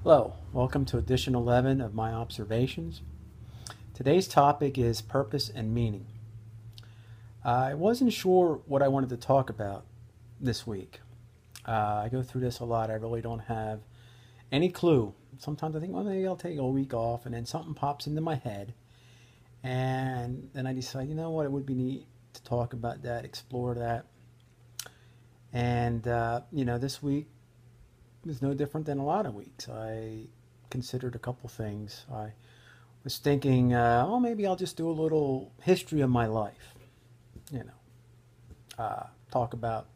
Hello, welcome to edition 11 of my observations. Today's topic is purpose and meaning. I wasn't sure what I wanted to talk about this week. I go through this a lot. I really don't have any clue. Sometimes I think, well, maybe I'll take a week off, and then something pops into my head. And then I decide, you know what, it would be neat to talk about that, explore that. And, this week was no different than a lot of weeks. I considered a couple things. I was thinking, maybe I'll just do a little history of my life. Talk about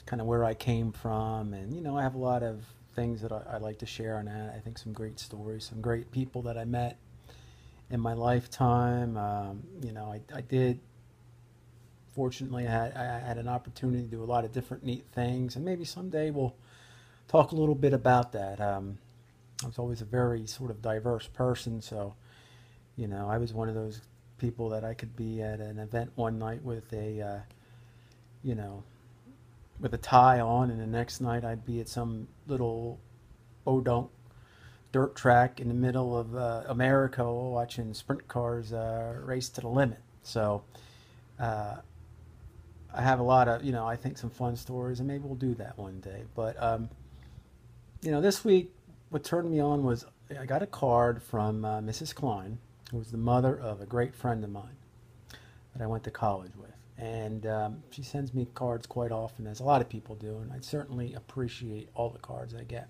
kind of where I came from, and I have a lot of things that I like to share on that. I think some great stories, some great people that I met in my lifetime. I did. Fortunately, I had an opportunity to do a lot of different neat things, and maybe someday we'll talk a little bit about that. I was always a very sort of diverse person, so I was one of those people that I could be at an event one night with with a tie on, and the next night I'd be at some little podunk dirt track in the middle of America watching sprint cars race to the limit. So I have a lot of, I think some fun stories, and maybe we'll do that one day. But, this week, what turned me on was I got a card from Mrs. Kline, who was the mother of a great friend of mine that I went to college with. And she sends me cards quite often, as a lot of people do, and I certainly appreciate all the cards I get.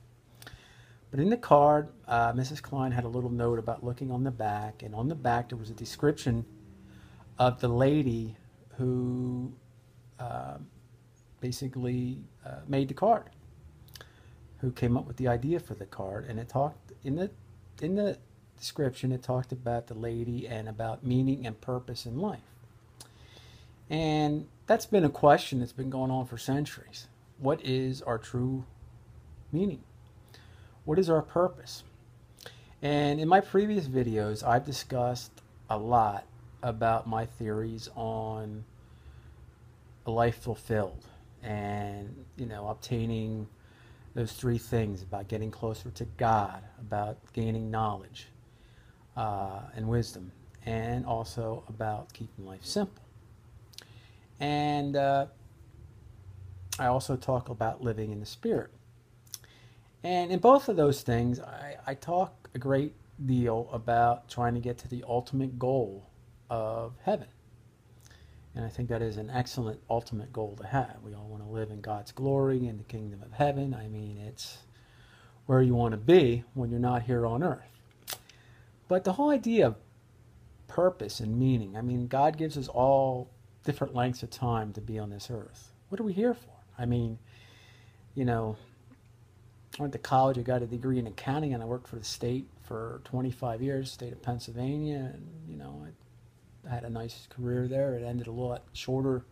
But in the card, Mrs. Kline had a little note about looking on the back, and on the back there was a description of the lady who basically made the card, who came up with the idea for the card. And it talked in the description, it talked about the lady and about meaning and purpose in life. And that's been a question that's been going on for centuries. What is our true meaning? What is our purpose? And in my previous videos, I've discussed a lot about my theories on a life fulfilled, and obtaining those three things about getting closer to God, about gaining knowledge and wisdom, and also about keeping life simple. And I also talk about living in the Spirit. And in both of those things, I talk a great deal about trying to get to the ultimate goal of heaven. And I think that is an excellent ultimate goal to have. We all want to live in God's glory in the kingdom of heaven. I mean, it's where you want to be when you're not here on earth. But the whole idea of purpose and meaning, I mean, God gives us all different lengths of time to be on this earth. What are we here for? I mean, I went to college, I got a degree in accounting, and I worked for the state for 25 years, state of Pennsylvania, and, I had a nice career there. It ended a lot shorter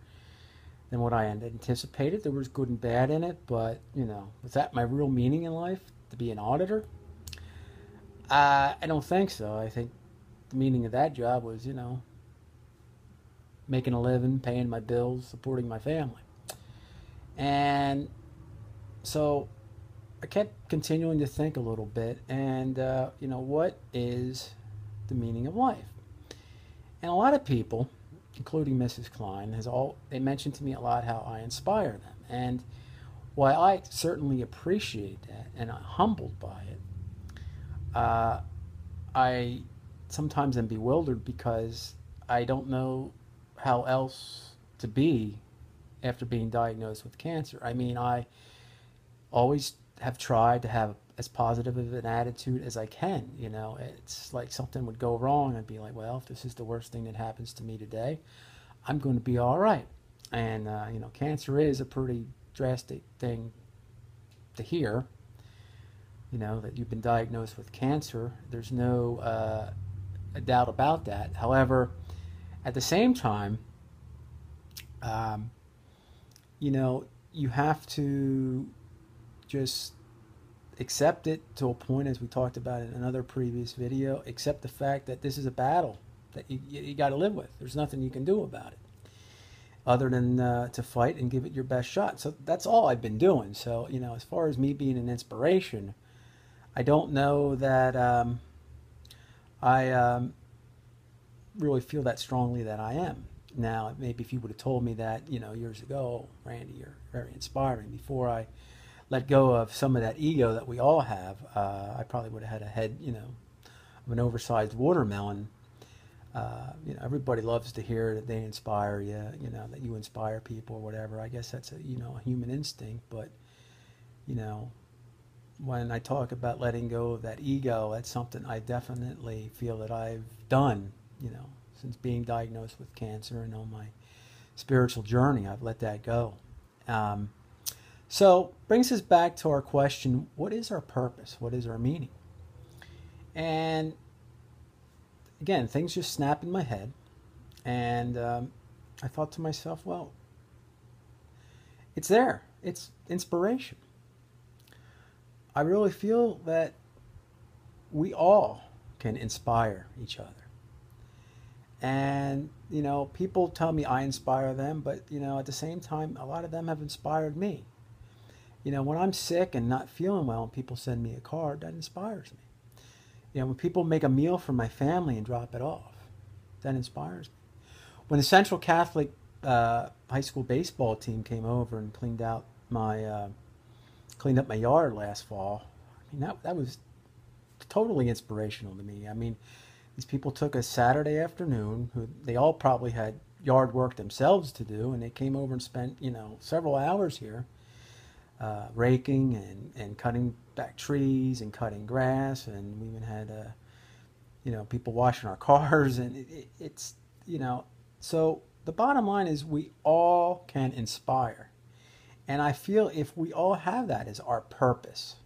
than what I had anticipated. There was good and bad in it, but, was that my real meaning in life, to be an auditor? I don't think so. I think the meaning of that job was, making a living, paying my bills, supporting my family. And so I kept continuing to think a little bit, and, what is the meaning of life? And a lot of people, including Mrs. Kline, they mentioned to me a lot how I inspire them. And while I certainly appreciate that and I'm humbled by it, I sometimes am bewildered because I don't know how else to be after being diagnosed with cancer. I mean, I always have tried to have as positive of an attitude as I can. It's like something would go wrong, I'd be like, well, if this is the worst thing that happens to me today, I'm going to be all right. And cancer is a pretty drastic thing to hear, that you've been diagnosed with cancer. There's no a doubt about that. However, at the same time, you have to just accept it to a point, as we talked about in another previous video. Accept the fact that this is a battle that you got to live with. There's nothing you can do about it other than to fight and give it your best shot. So that's all I've been doing. So, as far as me being an inspiration, I don't know that I really feel that strongly that I am. Now, maybe if you would have told me that, years ago, Randy, you're very inspiring, before I let go of some of that ego that we all have, I probably would have had a head, of an oversized watermelon. Everybody loves to hear that they inspire you, that you inspire people or whatever. I guess that's a human instinct. But, you know, when I talk about letting go of that ego, that's something I definitely feel that I've done, since being diagnosed with cancer and on my spiritual journey. I've let that go. So brings us back to our question: what is our purpose? What is our meaning? And again, things just snap in my head, and I thought to myself, well, it's there. It's inspiration. I really feel that we all can inspire each other. And, people tell me I inspire them, but, at the same time, a lot of them have inspired me. When I'm sick and not feeling well and people send me a card, that inspires me. When people make a meal for my family and drop it off, that inspires me. When the Central Catholic high school baseball team came over and cleaned up my yard last fall, that was totally inspirational to me. These people took a Saturday afternoon, they all probably had yard work themselves to do, and they came over and spent, several hours here raking and cutting back trees and cutting grass, and we even had, people washing our cars, and it's, so the bottom line is we all can inspire. And I feel if we all have that as our purpose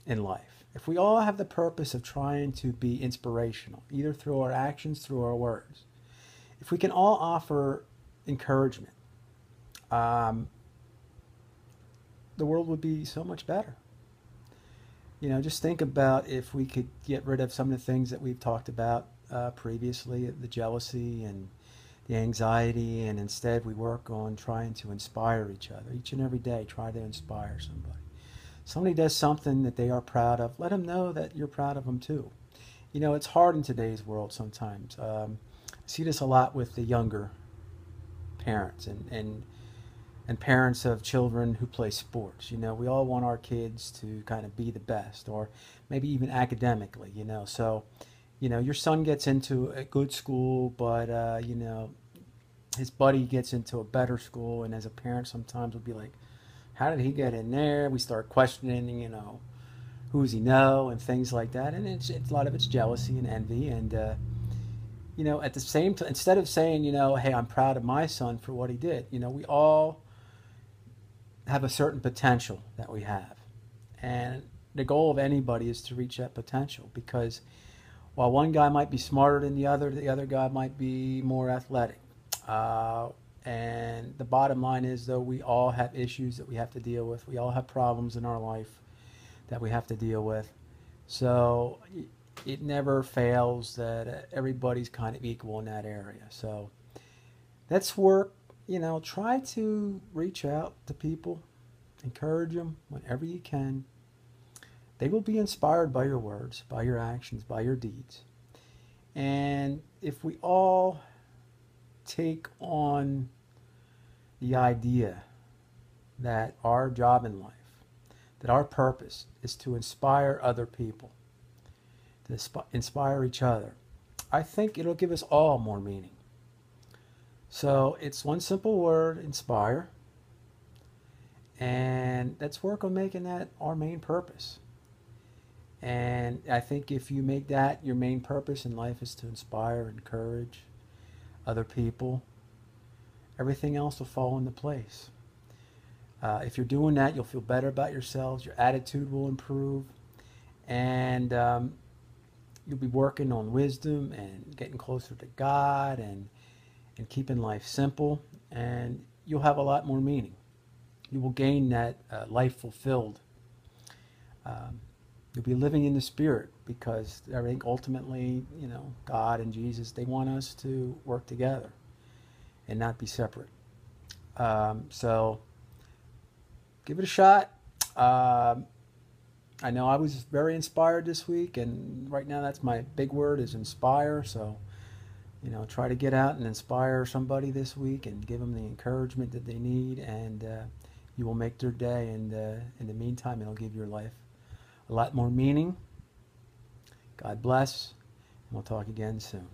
in life, if we all have the purpose of trying to be inspirational, either through our actions, through our words, if we can all offer encouragement, the world would be so much better. Just think about if we could get rid of some of the things that we've talked about previously, the jealousy and the anxiety, and instead we work on trying to inspire each other. Each and every day, try to inspire somebody. Somebody does something that they are proud of, let them know that you're proud of them too. It's hard in today's world sometimes. I see this a lot with the younger parents and parents of children who play sports. We all want our kids to kind of be the best, or maybe even academically, So, your son gets into a good school, but, his buddy gets into a better school, and as a parent sometimes we'll be like, how did he get in there? We start questioning, who does he know and things like that. And it's a lot of it's jealousy and envy. And, at the same time, instead of saying, hey, I'm proud of my son for what he did, we all have a certain potential that we have. And the goal of anybody is to reach that potential, because while one guy might be smarter than the other guy might be more athletic. And the bottom line is, though, we all have issues that we have to deal with. We all have problems in our life that we have to deal with. So it never fails that everybody's kind of equal in that area. So let's work, try to reach out to people, encourage them whenever you can. They will be inspired by your words, by your actions, by your deeds. And if we all take on the idea that our job in life, that our purpose is to inspire other people, to inspire each other, I think it'll give us all more meaning. So it's one simple word: inspire. And let's work on making that our main purpose. And I think if you make that your main purpose in life is to inspire, encourage other people, everything else will fall into place. If you're doing that, you'll feel better about yourselves. Your attitude will improve. And you'll be working on wisdom and getting closer to God and keeping life simple. And you'll have a lot more meaning. You will gain that life fulfilled. You'll be living in the Spirit, because I think ultimately, God and Jesus, they want us to work together and not be separate. So give it a shot. I know I was very inspired this week, and right now that's my big word, is inspire. So, try to get out and inspire somebody this week and give them the encouragement that they need, and you will make their day. And in the meantime, it'll give your life a lot more meaning. God bless, and we'll talk again soon.